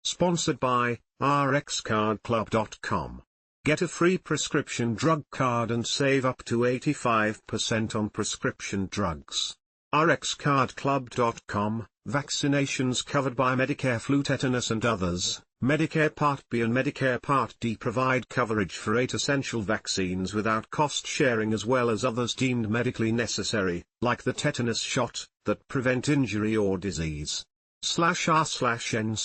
Sponsored by rxcardclub.com. Get a free prescription drug card and save up to 85% on prescription drugs. rxcardclub.com. Vaccinations covered by Medicare, flu, tetanus and others. Medicare Part B and Medicare Part D provide coverage for 8 essential vaccines without cost sharing, as well as others deemed medically necessary, like the tetanus shot, that prevent injury or disease. /r/n/r/n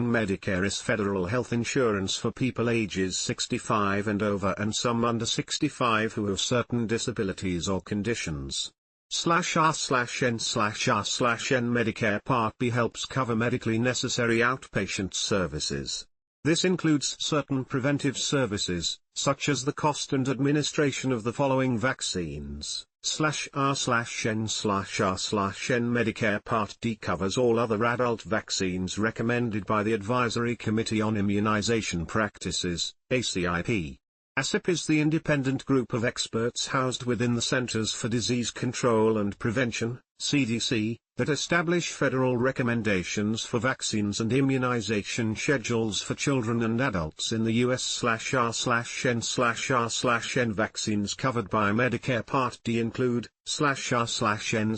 Medicare is federal health insurance for people ages 65 and over and some under 65 who have certain disabilities or conditions. /r/n/r/n Medicare Part B helps cover medically necessary outpatient services. This includes certain preventive services, such as the cost and administration of the following vaccines. /r/n/r/n Medicare Part D covers all other adult vaccines recommended by the Advisory Committee on Immunization Practices, ACIP. ACIP is the independent group of experts housed within the Centers for Disease Control and Prevention, CDC, that establish federal recommendations for vaccines and immunization schedules for children and adults in the U.S. /r/n/r/n Vaccines covered by Medicare Part D include /r/n/r/n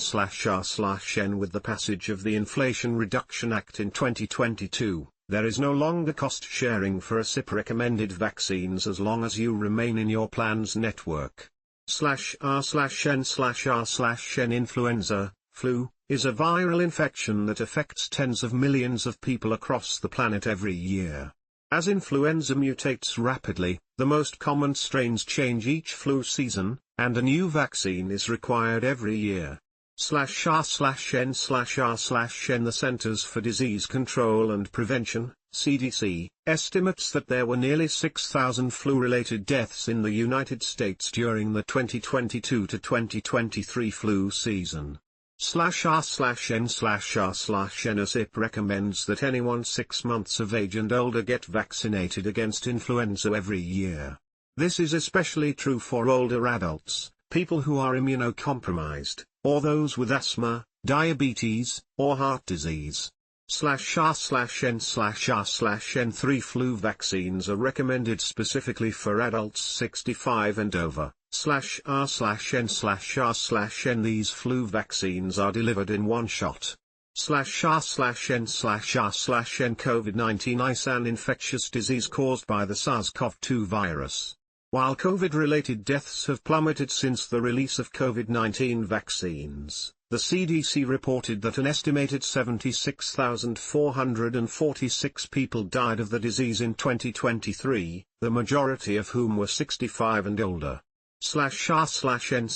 With the passage of the Inflation Reduction Act in 2022. There is no longer cost sharing for ACIP-recommended vaccines as long as you remain in your plan's network. /r/n/r/n Influenza, flu, is a viral infection that affects tens of millions of people across the planet every year. As influenza mutates rapidly, the most common strains change each flu season, and a new vaccine is required every year. /r/n/r/n The Centers for Disease Control and Prevention, CDC, estimates that there were nearly 6,000 flu-related deaths in the United States during the 2022 to 2023 flu season. /r/n/r/n ACIP recommends that anyone 6 months of age and older get vaccinated against influenza every year. This is especially true for older adults, people who are immunocompromised, or those with asthma, diabetes, or heart disease. /r/n/r/n 3 flu vaccines are recommended specifically for adults 65 and over. /r/n/r/n These flu vaccines are delivered in one shot. /r/n/r/n COVID-19 isan infectious disease caused by the SARS-CoV-2 virus. While COVID-related deaths have plummeted since the release of COVID-19 vaccines, the CDC reported that an estimated 76,446 people died of the disease in 2023, the majority of whom were 65 and older. /r/n/r/n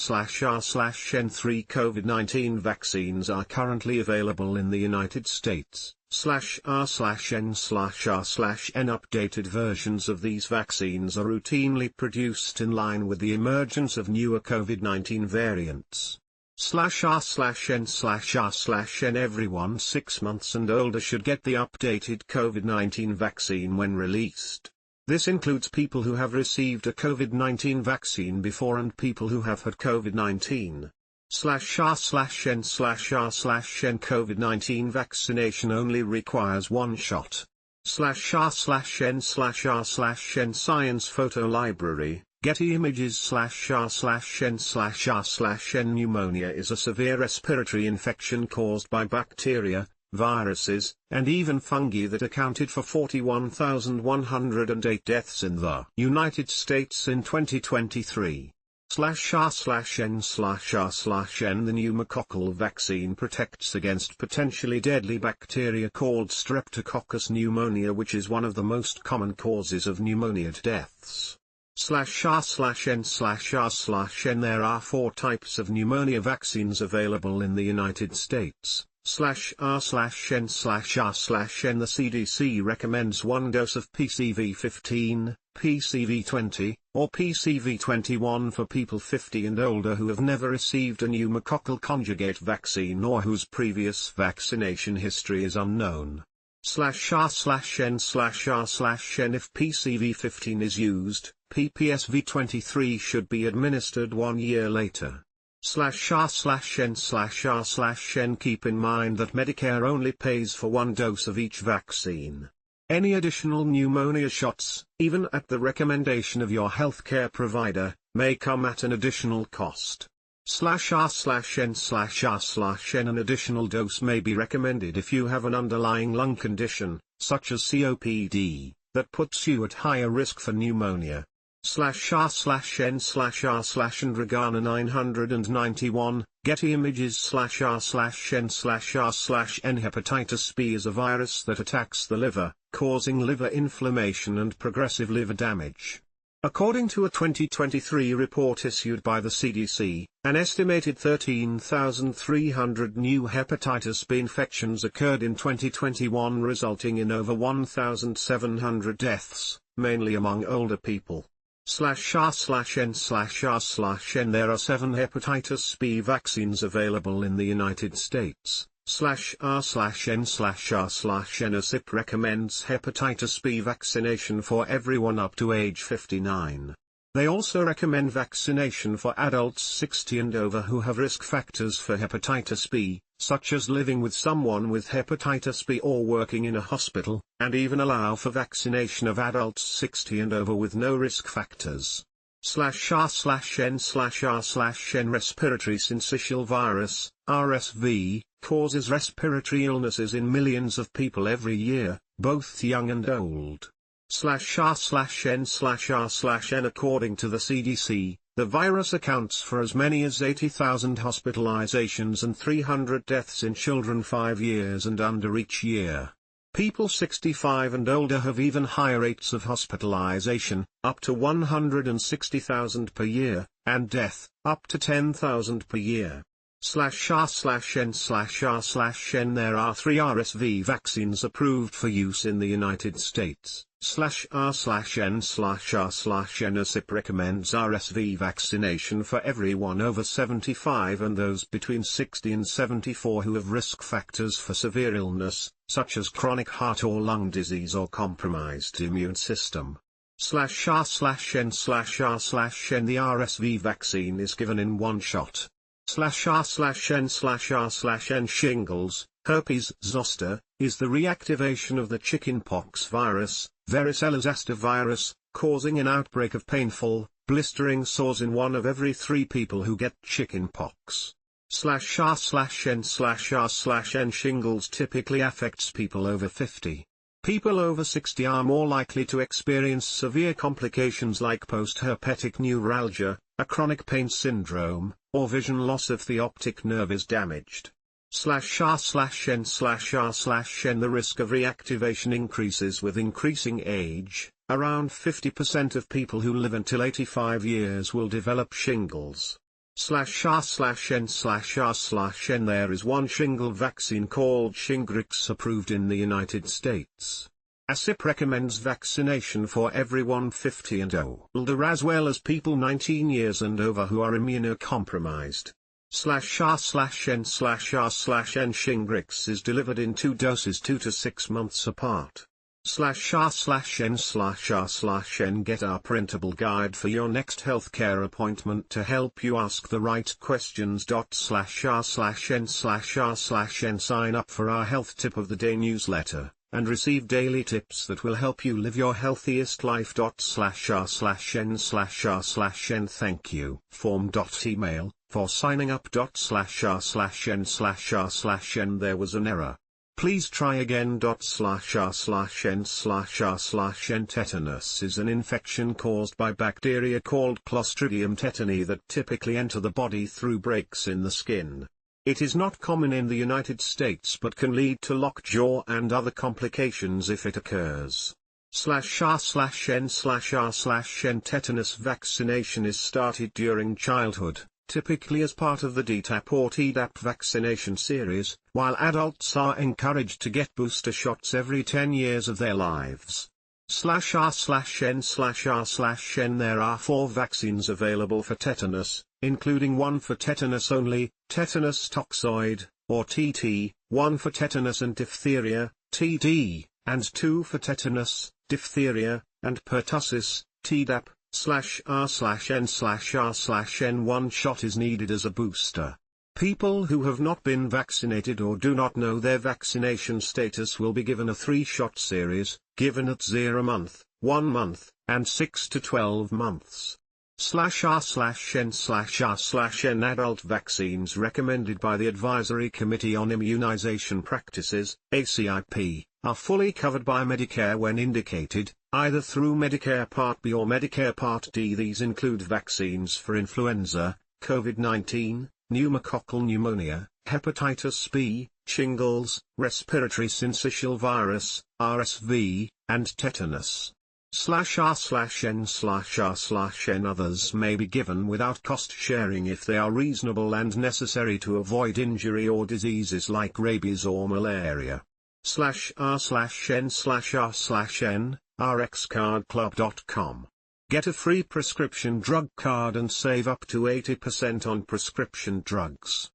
3 COVID-19 vaccines are currently available in the United States. /r/n/r/n Updated versions of these vaccines are routinely produced in line with the emergence of newer COVID-19 variants. /r/n/r/n Everyone 6 months and older should get the updated COVID-19 vaccine when released. This includes people who have received a COVID-19 vaccine before and people who have had COVID-19. /r/n/r/n COVID-19 vaccination only requires one shot. /r/n/r/n Science Photo Library, Getty Imagesrnrn Pneumonia is a severe respiratory infection caused by bacteria, viruses, and even fungi that accounted for 41,108 deaths in the United States in 2023. /r/n/r/n The pneumococcal vaccine protects against potentially deadly bacteria called Streptococcus pneumonia, which is one of the most common causes of pneumonia deaths. /r/n/r/n There are 4 types of pneumonia vaccines available in the United States. /r/n/r/n The CDC recommends 1 dose of PCV15, PCV20, or PCV21 for people 50 and older who have never received a pneumococcal conjugate vaccine or whose previous vaccination history is unknown. /r/n/r/n If PCV15 is used, PPSV23 should be administered 1 year later. /r/n/r/n. Keep in mind that Medicare only pays for one dose of each vaccine. Any additional pneumonia shots, even at the recommendation of your healthcare provider, may come at an additional cost. /r/n/r/n. An additional dose may be recommended if you have an underlying lung condition, such as COPD, that puts you at higher risk for pneumonia. /r/n/r/n. 991, Getty Imagesrnrn Hepatitis B is a virus that attacks the liver, causing liver inflammation and progressive liver damage. According to a 2023 report issued by the CDC, an estimated 13,300 new hepatitis B infections occurred in 2021, resulting in over 1,700 deaths, mainly among older people. /r/n/r/n. There are 7 hepatitis B vaccines available in the United States. /r/n/r/n. ACIP recommends hepatitis B vaccination for everyone up to age 59. They also recommend vaccination for adults 60 and over who have risk factors for hepatitis B, such as living with someone with hepatitis B or working in a hospital, and even allow for vaccination of adults 60 and over with no risk factors. /r/n/r/n. Respiratory syncytial virus, RSV, causes respiratory illnesses in millions of people every year, both young and old. /r/n/r/n. According to the CDC, the virus accounts for as many as 80,000 hospitalizations and 300 deaths in children 5 years and under each year. People 65 and older have even higher rates of hospitalization, up to 160,000 per year, and death, up to 10,000 per year. /r/n/r/n. There are 3 RSV vaccines approved for use in the United States. /r/n/r/n. ACIP recommends RSV vaccination for everyone over 75 and those between 60 and 74 who have risk factors for severe illness, such as chronic heart or lung disease or compromised immune system. /r/n/r/n. The RSV vaccine is given in one shot. /r/n/r/n. Shingles, herpes zoster, is the reactivation of the chickenpox virus, varicella zoster virus, causing an outbreak of painful, blistering sores in 1 of every 3 people who get chickenpox. /r/n/r/n. Shingles typically affects people over 50. People over 60 are more likely to experience severe complications like post-herpetic neuralgia, a chronic pain syndrome, or vision loss if the optic nerve is damaged. /r/n/r/n. The risk of reactivation increases with increasing age. Around 50% of people who live until 85 years will develop shingles. /r/n/r/n. There is one shingle vaccine called Shingrix approved in the United States. ACIP recommends vaccination for everyone 50 and older as well as people 19 years and over who are immunocompromised. /r/n/r/n. Shingrix is delivered in 2 doses 2 to 6 months apart. /r/n/r/n. Get our printable guide for your next healthcare appointment to help you ask the right questions. /r/n/r/n. Sign up for our Health Tip of the Day newsletter, and receive daily tips that will help you live your healthiest life. /r/n/r/n. Thank you. Form.email, for signing up. /r/n/r/n. There was an error. Please try again. /r/n/r/n. Tetanus is an infection caused by bacteria called Clostridium tetani that typically enter the body through breaks in the skin. It is not common in the United States but can lead to lockjaw and other complications if it occurs. /r/n/r/n. Tetanus vaccination is started during childhood, typically as part of the DTaP or Tdap vaccination series, while adults are encouraged to get booster shots every 10 years of their lives. /r/n/r/n. There are 4 vaccines available for tetanus, including one for tetanus only, tetanus toxoid, or TT, one for tetanus and diphtheria, TD, and 2 for tetanus, diphtheria, and pertussis, Tdap. /r/n/r/n one shot is needed as a booster. People who have not been vaccinated or do not know their vaccination status will be given a 3-shot series, given at 0 month, 1 month, and 6 to 12 months. /r/n/r/n adult vaccines recommended by the Advisory Committee on Immunization Practices, ACIP, are fully covered by Medicare when indicated, either through Medicare Part B or Medicare Part D. These include vaccines for influenza, COVID-19, pneumococcal pneumonia, hepatitis B, shingles, respiratory syncytial virus, RSV, and tetanus. /r/n/r/n others may be given without cost sharing if they are reasonable and necessary to avoid injury or diseases like rabies or malaria. /r/n/r/n, rxcardclub.com. Get a free prescription drug card and save up to 80% on prescription drugs.